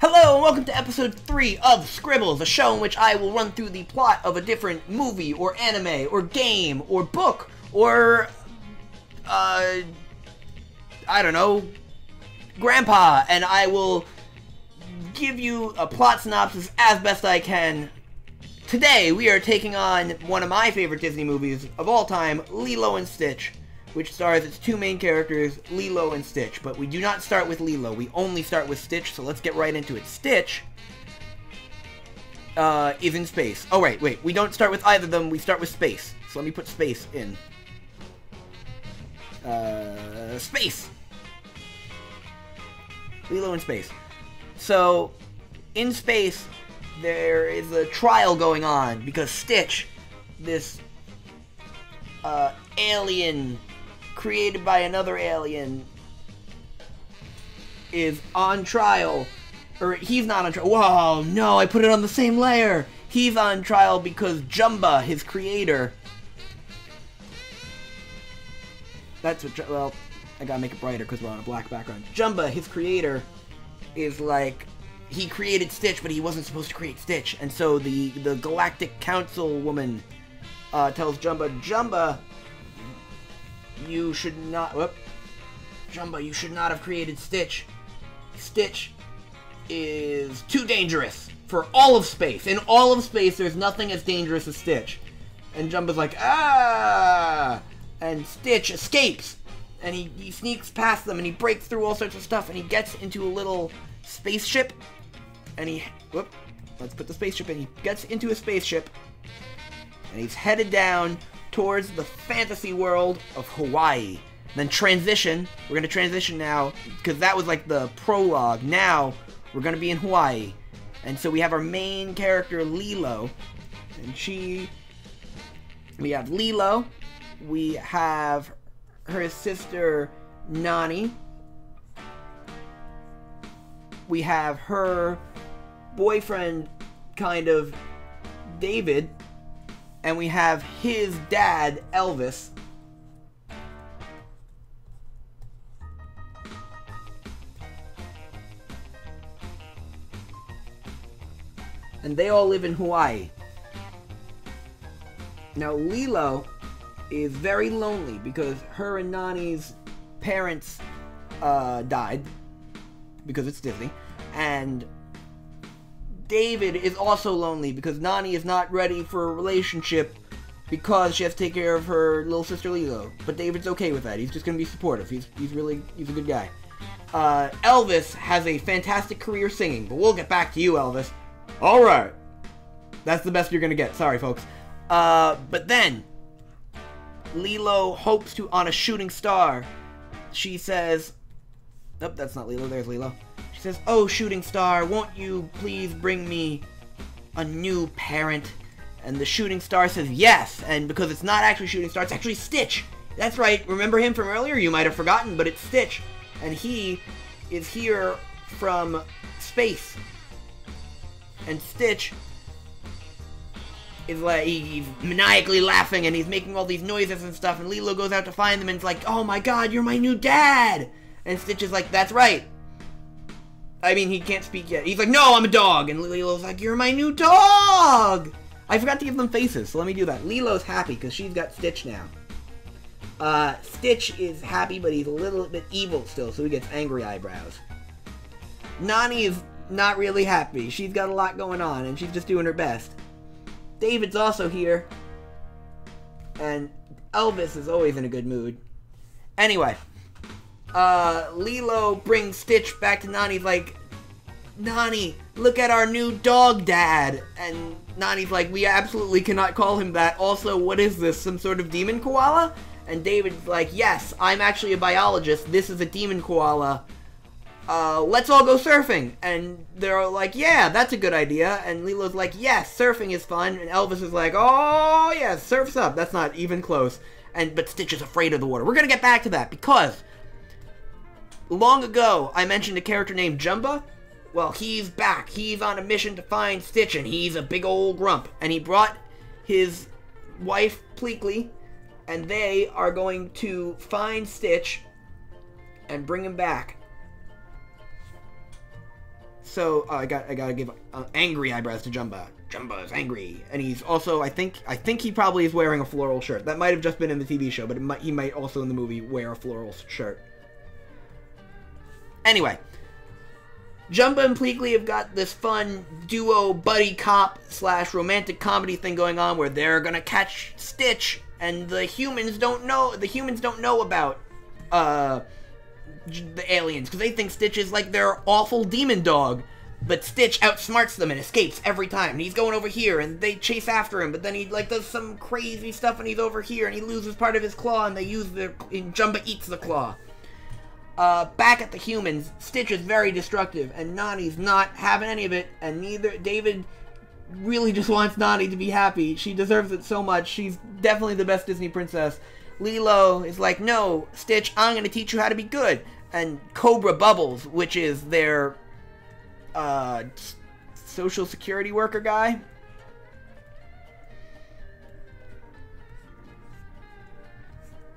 Hello and welcome to episode 3 of Scribbles, a show in which I will run through the plot of a different movie, or anime, or game, or book, or, I don't know, Grandpa, and I will give you a plot synopsis as best I can. Today, we are taking on one of my favorite Disney movies of all time, Lilo and Stitch, which stars its two main characters, Lilo and Stitch. But we do not start with Lilo, we only start with Stitch, so let's get right into it. Stitch is in space. Oh, wait, we don't start with either of them, we start with space. So let me put space in. Space! Lilo in space. So, in space, there is a trial going on, because Stitch, this, alien created by another alien, is on trial. Or, he's not on trial. Whoa, no, I put it on the same layer. He's on trial because Jumba, his creator... That's what... Well, I gotta make it brighter because we're on a black background. Jumba, his creator, is like... He created Stitch, but he wasn't supposed to create Stitch. And so the Galactic Council woman tells Jumba, Jumba, you should not... Whoop. Jumba, you should not have created Stitch. Stitch is too dangerous for all of space. In all of space, there's nothing as dangerous as Stitch. And Jumba's like, ah! And Stitch escapes. And he sneaks past them, and he breaks through all sorts of stuff, and he gets into a little spaceship. And he... Whoop. Let's put the spaceship in. He gets into a spaceship. And he's headed down towards the fantasy world of Hawaii. Then transition. We're going to transition now, because that was like the prologue. Now, we're going to be in Hawaii. And so we have our main character, Lilo. And we have Lilo. We have her sister, Nani. We have her boyfriend, kind of, David. And we have his dad, Elvis. And they all live in Hawaii. Now, Lilo is very lonely because her and Nani's parents died. Because it's Disney. And David is also lonely because Nani is not ready for a relationship because she has to take care of her little sister Lilo. But David's okay with that. He's just going to be supportive. He's a good guy. Elvis has a fantastic career singing, but we'll get back to you, Elvis. Alright. That's the best you're going to get. Sorry, folks. But then, Lilo hopes to on a shooting star. She says... Nope, that's not Lilo. There's Lilo. She says, oh, shooting star, won't you please bring me a new parent? And the shooting star says yes. And because it's not actually shooting star, it's actually Stitch. That's right. Remember him from earlier? You might have forgotten, but it's Stitch. And he is here from space. And Stitch is like, he's maniacally laughing and he's making all these noises and stuff. And Lilo goes out to find them and it's like, oh my god, you're my new dad. And Stitch is like, that's right. I mean, he can't speak yet. He's like, no, I'm a dog. And Lilo's like, you're my new dog. I forgot to give them faces, so let me do that. Lilo's happy because she's got Stitch now. Stitch is happy, but he's a little bit evil still, so he gets angry eyebrows. Nani is not really happy. She's got a lot going on, and she's just doing her best. David's also here. And Elvis is always in a good mood. Anyway. Lilo brings Stitch back to Nani's like, Nani, look at our new dog dad. And Nani's like, we absolutely cannot call him that. Also, what is this, some sort of demon koala? And David's like, yes, I'm actually a biologist. This is a demon koala. Let's all go surfing. And they're like, yeah, that's a good idea. And Lilo's like, yes, surfing is fun. And Elvis is like, oh, yeah, surf's up. That's not even close. But Stitch is afraid of the water. We're gonna get back to that because long ago, I mentioned a character named Jumba. Well, he's back. He's on a mission to find Stitch, and he's a big old grump. And he brought his wife, Pleakley, and they are going to find Stitch and bring him back. So I gotta give angry eyebrows to Jumba. Jumba is angry, and he's also I think he probably is wearing a floral shirt. That might have just been in the TV show, but he might also in the movie wear a floral shirt. Anyway, Jumba and Pleakley have got this fun duo buddy cop / romantic comedy thing going on where they're gonna catch Stitch, and the humans don't know about the aliens because they think Stitch is like their awful demon dog. But Stitch outsmarts them and escapes every time. And he's going over here, and they chase after him. But then he like does some crazy stuff, and he's over here, and he loses part of his claw, and and Jumba eats the claw. Back at the humans, Stitch is very destructive, and Nani's not having any of it. And David really just wants Nani to be happy. She deserves it so much. She's definitely the best Disney princess. Lilo is like, no, Stitch, I'm gonna teach you how to be good. And Cobra Bubbles, which is their social security worker guy.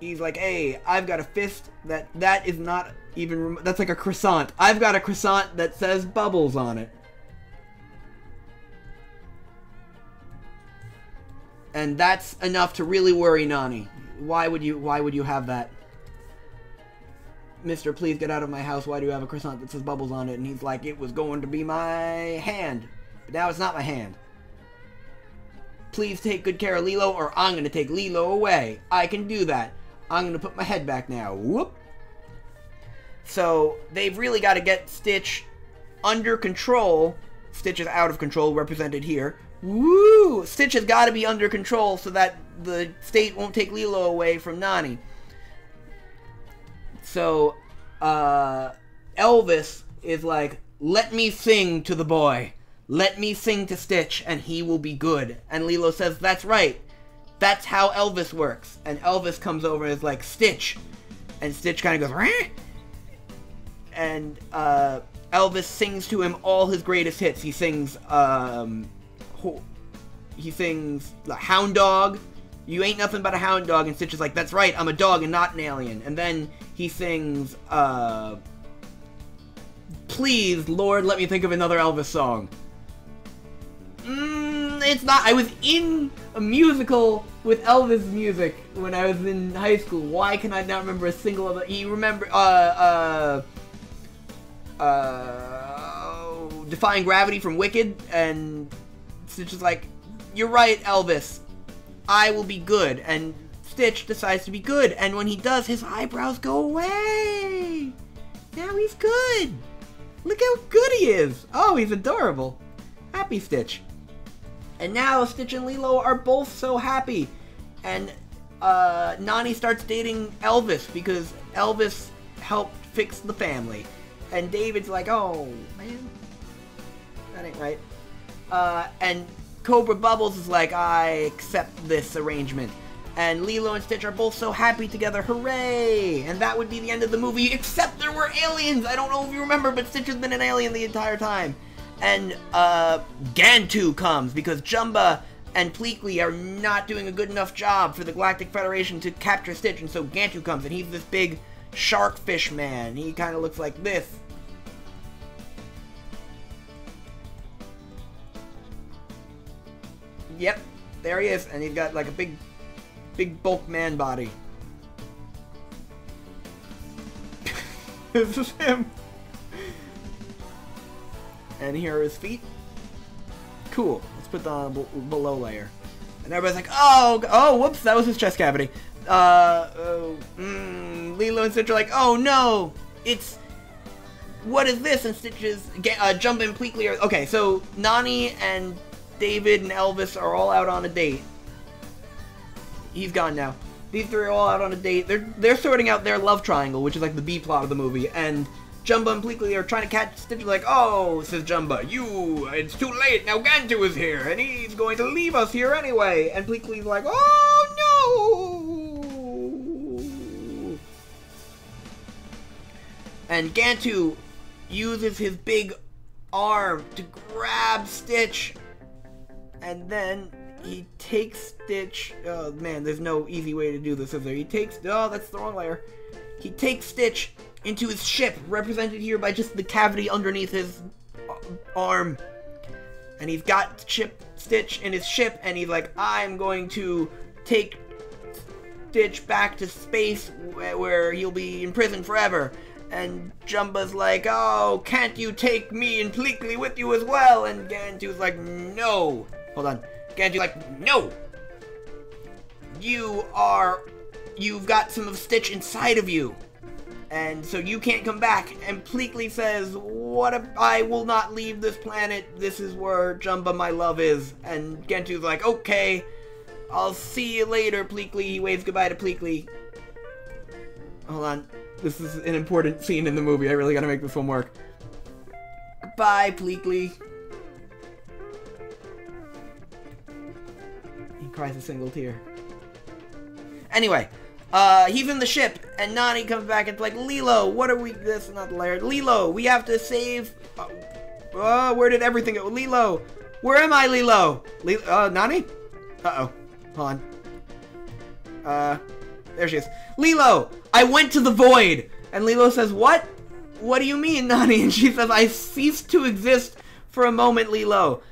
He's like, hey, I've got a fist that is not even, that's like a croissant. I've got a croissant that says Bubbles on it. And that's enough to really worry Nani. Why would you have that? Mister, please get out of my house. Why do you have a croissant that says Bubbles on it? And he's like, it was going to be my hand. But now it's not my hand. Please take good care of Lilo or I'm going to take Lilo away. I can do that. I'm going to put my head back now. Whoop. So, they've really got to get Stitch under control. Stitch is out of control, represented here. Woo! Stitch has got to be under control so that the state won't take Lilo away from Nani. So, Elvis is like, let me sing to the boy. Let me sing to Stitch, and he will be good. And Lilo says, that's right. That's how Elvis works. And Elvis comes over and is like, Stitch. And Stitch kind of goes, rah! And, Elvis sings to him all his greatest hits. He sings, the Hound Dog. You ain't nothing but a hound dog. And Stitch is like, that's right, I'm a dog and not an alien. And then he sings, please, Lord, let me think of another Elvis song. It's not. I was in a musical with Elvis music when I was in high school. Why can I not remember a single of it? You remember, Defying Gravity from Wicked? And Stitch is like, you're right, Elvis. I will be good. And Stitch decides to be good. And when he does, his eyebrows go away. Now he's good. Look how good he is. Oh, he's adorable. Happy Stitch. And now Stitch and Lilo are both so happy. And Nani starts dating Elvis because Elvis helped fix the family. And David's like, oh, man, that ain't right. And Cobra Bubbles is like, I accept this arrangement. And Lilo and Stitch are both so happy together, hooray! And that would be the end of the movie, except there were aliens! I don't know if you remember, but Stitch has been an alien the entire time. And, Gantu comes, because Jumba and Pleakley are not doing a good enough job for the Galactic Federation to capture Stitch, and so Gantu comes, and he's this big sharkfish man. He kind of looks like this. Yep, there he is, and he's got like a big bulk man body. This is him. And here are his feet. Cool. Let's put the below layer. And everybody's like, oh, whoops, that was his chest cavity. Lilo and Stitch are like, oh no, what is this? And Stitch is, Jumba and Pleakley are, okay, so Nani and David and Elvis are all out on a date. He's gone now. These three are all out on a date. They're sorting out their love triangle, which is like the B plot of the movie. And Jumba and Pleakley are trying to catch Stitch. Like, oh, says Jumba, it's too late. Now Gantu is here, and he's going to leave us here anyway. And Pleakley's like, oh no! And Gantu uses his big arm to grab Stitch. And then he takes Stitch. Oh man, there's no easy way to do this, is there? Oh, that's the wrong layer. He takes Stitch into his ship, represented here by just the cavity underneath his arm. And he's got Stitch in his ship, and he's like, I'm going to take Stitch back to space where he'll be imprisoned forever. And Jumba's like, oh, can't you take me and Pleakley with you as well? And Gantu's like, no. Hold on. Gantu's like, no. You've got some of Stitch inside of you. And so you can't come back. And Pleakley says, what if I will not leave this planet? This is where Jumba, my love, is. And Gantu's like, okay, I'll see you later, Pleakley. He waves goodbye to Pleakley. Hold on. This is an important scene in the movie. I really gotta make this one work. Goodbye, Pleakley. He cries a single tear. Anyway. He's in the ship, and Nani comes back and it's like, Lilo, what are we, this is not the laird, Lilo, we have to save, where did everything go, Lilo, where am I, Lilo, Nani, uh-oh, hold on, there she is, Lilo, I went to the void, and Lilo says, what do you mean, Nani, and she says, I ceased to exist for a moment, Lilo,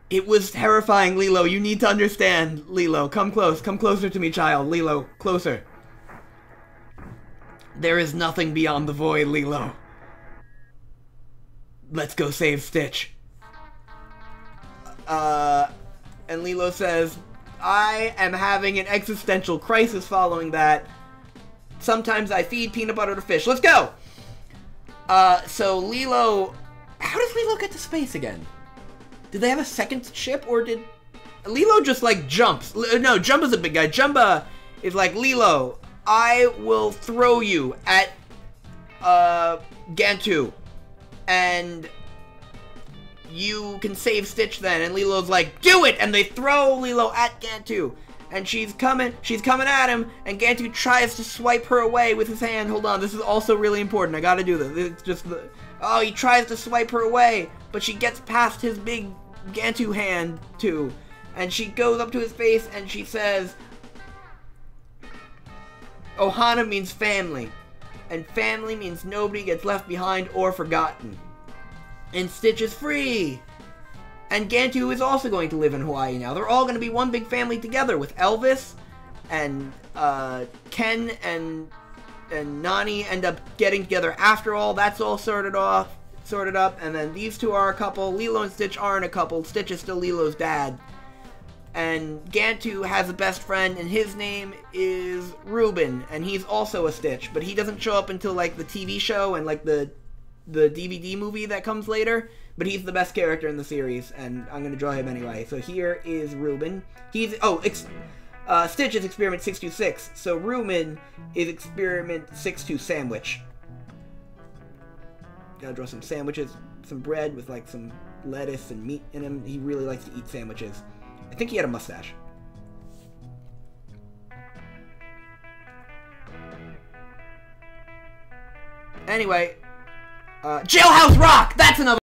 it was terrifying, Lilo. You need to understand, Lilo. Come close. Come closer to me, child. Lilo, closer. There is nothing beyond the void, Lilo. Let's go save Stitch. And Lilo says, I am having an existential crisis following that. Sometimes I feed peanut butter to fish. Let's go! So Lilo... How does Lilo get to space again? Did they have a second ship, or did... Lilo just, like, jumps. No, Jumba's a big guy. Jumba is like, Lilo, I will throw you at, Gantu. And you can save Stitch then. And Lilo's like, do it! And they throw Lilo at Gantu. And she's coming at him, and Gantu tries to swipe her away with his hand. Hold on, this is also really important. I gotta do this. It's just the... Oh, he tries to swipe her away, but she gets past his big Gantu hand, too. And she goes up to his face, and she says, Ohana means family. And family means nobody gets left behind or forgotten. And Stitch is free. And Gantu is also going to live in Hawaii now. They're all going to be one big family together with Elvis and Ken and Nani end up getting together after all. That's all sorted up. And then these two are a couple. Lilo and Stitch aren't a couple. Stitch is still Lilo's dad. And Gantu has a best friend, and his name is Reuben, and he's also a Stitch, but he doesn't show up until, like, the TV show and, like, the DVD movie that comes later. But he's the best character in the series, and I'm going to draw him anyway. So here is Reuben. He's... Stitch is Experiment 626, so Reuben is Experiment 62 Sandwich. Gotta draw some sandwiches, some bread with, like, some lettuce and meat in him. He really likes to eat sandwiches. I think he had a mustache. Anyway, Jailhouse Rock! That's another